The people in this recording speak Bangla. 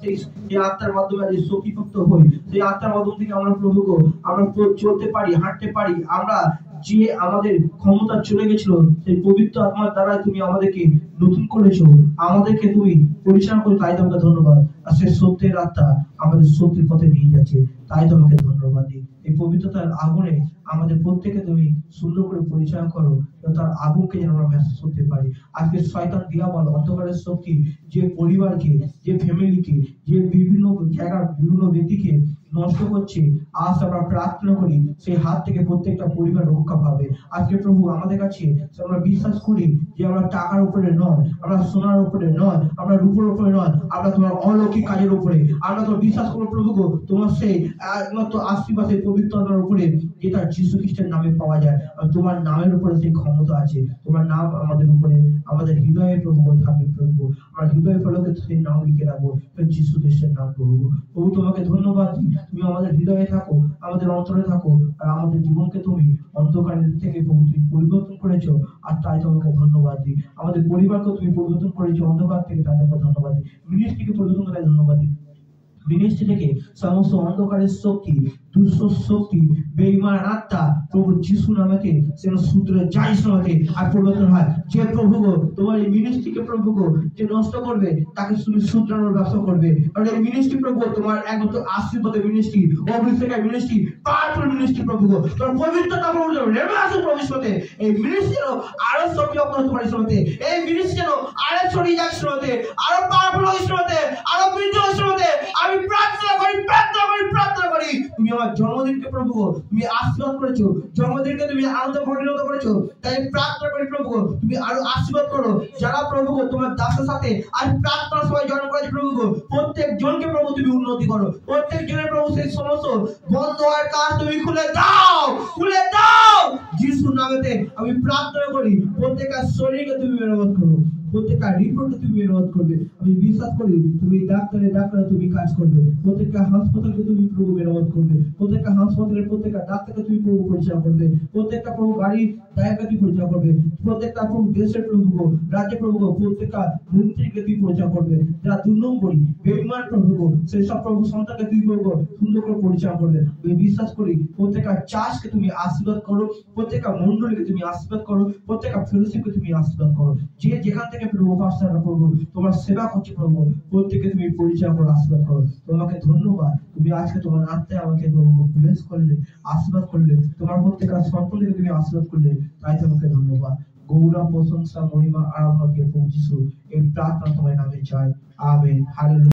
সেই আত্মার মাধ্যমে আজ শক্তিপ্রাপ্ত হই, সেই আত্মার মাধ্যম থেকে আমরা প্রভু গো আমরা চলতে পারি, হাঁটতে পারি। আমরা যে আমাদের ক্ষমতা চলে গেছিল, সেই পবিত্র আত্মার দ্বারা তুমি আমাদেরকে নতুন করেছো, আমাদেরকে তুমি পরিচালনা করে, তাই তোমাকে ধন্যবাদ। আর সেই সত্যের আত্মা আমাদের সত্যের পথে নিয়ে যাচ্ছে, তাই তোমাকে ধন্যবাদ দিই। এই পবিত্রতার আগুনে আমাদের প্রত্যেকে তুমি সুন্দর করে পরিচয় করো, তার আগুনকে যেন আমরা মেসেজ করতে পারি। আজকে শয়তান দিয়াবল অন্ধকারের শক্তি যে পরিবারকে, যে ফ্যামিলিকে, যে বিভিন্ন জায়গার বিভিন্ন ব্যক্তিকে নষ্ট করছে, আজ আমরা প্রার্থনা করি সেই হাত থেকে প্রত্যেকটা পরিবার রক্ষা পাবে। আজকে প্রভু আমাদের কাছে আমরা বিশ্বাস করি যে আমরা টাকার উপরে নয়, আমরা সোনার উপরে নয়, আমরা রূপোর উপরে নয়, আমরা তোমার অলৌকিক কাজের উপরে আমরা তো বিশ্বাস করবো প্রভু গো, তোমার সেই একমাত্র আশীর্বাদের পবিত্রতার উপরে, যেটা যীশু খ্রিস্টের নামে পাওয়া যায়। আর তোমার নামের উপরে সেই ক্ষমতা আছে, তোমার নাম আমাদের উপরে, আমাদের হৃদয়ে প্রভু থাকবে প্রভু। আমরা হৃদয়ে ফলকে সেই নাম লিখে রাখবো, যীশু খ্রিস্টের নাম প্রভু। প্রভু তোমাকে ধন্যবাদ, তুমি আমাদের হৃদয়ে থাকো, আমাদের অন্তরে থাকো, আর আমাদের জীবনকে তুমি অন্ধকারের থেকে প্রভু তুমি পরিবর্তন করেছো, আর তাই তোমাকে ধন্যবাদ দিই। আমাদের পরিবারকে তুমি পরিবর্তন করেছো অন্ধকার থেকে, তাই তোমাকে ধন্যবাদ দিই। মিনিস্ট্রিকে পরিবর্তন করে ধন্যবাদ দিই। মিনিস্ট্রি থেকে সমস্ত অন্ধকারের শক্তি, দুষ্ট শক্তি, বেঈমান আত্মা প্রভু যিশু নামে যেন সূত্রে যাই নামে আর পরিবর্তন হয়। যে প্রভু গো তোমার এই মিনিস্ট্রিকে প্রভু গো যে নষ্ট করবে, তাকে তুমি শুধরানোর ব্যবস্থা করবে। কারণ এই মিনিস্ট্রি প্রভু তোমার একমাত্র আশীর্বাদের মিনিস্ট্রি, অভিষেকের মিনিস্ট্রি, পাওয়ারফুল মিনিস্ট্রি প্রভু গো। তোমার পবিত্রতা প্রভু নেমে আসে ভবিষ্যতে। এই মিনিস্ট্রি যেন আরো সক্রিয় করতে পারে শুনতে, এই মিনিস্ট্রি যেন আরো ছড়িয়ে যাচ্ছে শুনতে, আরো পাওয়ারফুল হয়ে শুনতে, আরো বৃদ্ধি হয়ে শুনতে। আমি প্রার্থনা করি, প্রার্থনা করি, প্রার্থনা করি। তুমি আমার জন্মদিনকে প্রভু তুমি আশীর্বাদ করেছো, জন্মদিনকে তুমি আনন্দ পরিণত করেছো, তাই প্রার্থনা করি প্রভু তুমি আরো আশীর্বাদ করো। যারা প্রভু তোমার দাসের সাথে আজ প্রার্থনা সবাই জয়েন করেছে প্রভু প্রত্যেক জনকে প্রভু তুমি উন্নতি করো, প্রত্যেক জনের প্রভু সেই সমস্ত বন্ধ হওয়ার কাজ তুমি খুলে দাও, খুলে দাও যিশুর নামেতে। আমি প্রার্থনা করি প্রত্যেকের শরীরকে তুমি মেরামত করো, প্রত্যেকটা রিপোর্টে তুমি মেরামত করবে। আমি বিশ্বাস করি তুমি ডাক্তারে তুমি কাজ করবে, প্রত্যেকটা হাসপাতালকে তুমি প্রভু মেরামত করবে, প্রত্যেকটা হাসপাতালের প্রত্যেকটা ডাক্তারকে তুমি প্রভু পরিচালনা করবে, প্রত্যেকটা প্রভু গাড়ি ড্রাইভারকে তুমি পরিচালনা করবে, প্রত্যেকটা প্রভু দেশের প্রভু রাজ্যে প্রভু প্রত্যেকটা মন্ত্রীকে তুমি পরিচালনা করবে। যারা 2 নম্বরই বেঈমান প্রভু সেই সব প্রভু সন্তানকে তুমি প্রভু সুন্দর করে পরিচালনা করবে। আমি বিশ্বাস করি প্রত্যেকটা চাষকে তুমি আশীর্বাদ করো, প্রত্যেকটা মন্ডলীকে তুমি আশীর্বাদ করো, প্রত্যেকটা ফেলোশিপকে তুমি আশীর্বাদ করো। যে যেখান থেকে প্রভু পাস্টাররা প্রভু তোমার সেবা করছে প্রভু, প্রত্যেককে তুমি পরিচয় করো, আশীর্বাদ করো। তোমাকে ধন্যবাদ, তুমি আজকে তোমার আত্মায় আমাকে প্রভু ব্লেস করলে, আশীর্বাদ করলে, তোমার প্রত্যেকটা সম্পর্কে তুমি আশীর্বাদ করলে, তাই তোমাকে ধন্যবাদ। গৌরব, প্রশংসা, মহিমা, আরাধনা দিয়ে প্রভু যিশু এই প্রার্থনা তোমার নামে চাই, আমেন। হালেলুয়া।